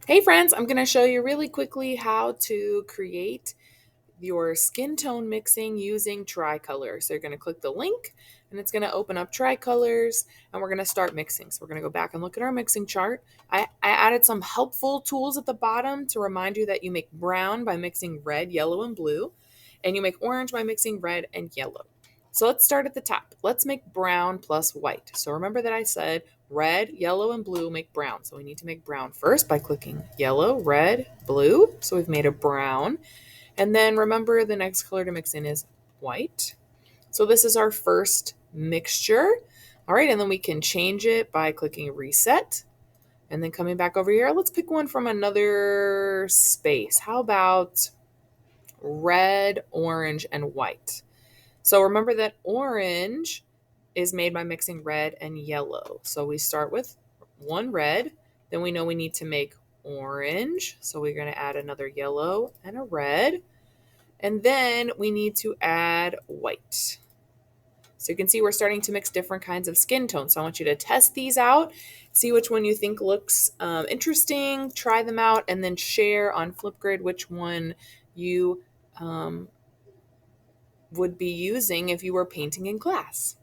Hey friends, I'm going to show you really quickly how to create your skin tone mixing using Tricolor. So you're going to click the link and it's going to open up Tricolors and we're going to start mixing. So we're going to go back and look at our mixing chart. I added some helpful tools at the bottom to remind you that you make brown by mixing red, yellow, and blue, and you make orange by mixing red and yellow. So let's start at the top. Let's make brown plus white. So remember that I said red, yellow, and blue make brown. So we need to make brown first by clicking yellow, red, blue. So we've made a brown. And then remember the next color to mix in is white. So this is our first mixture. All right, and then we can change it by clicking reset. And then coming back over here, let's pick one from another space. How about red, orange, and white? So remember that orange is made by mixing red and yellow. So we start with one red, then we know we need to make orange. So we're going to add another yellow and a red. And then we need to add white. So you can see we're starting to mix different kinds of skin tones. So I want you to test these out, see which one you think looks interesting, try them out, and then share on Flipgrid which one you would be using if you were painting in class.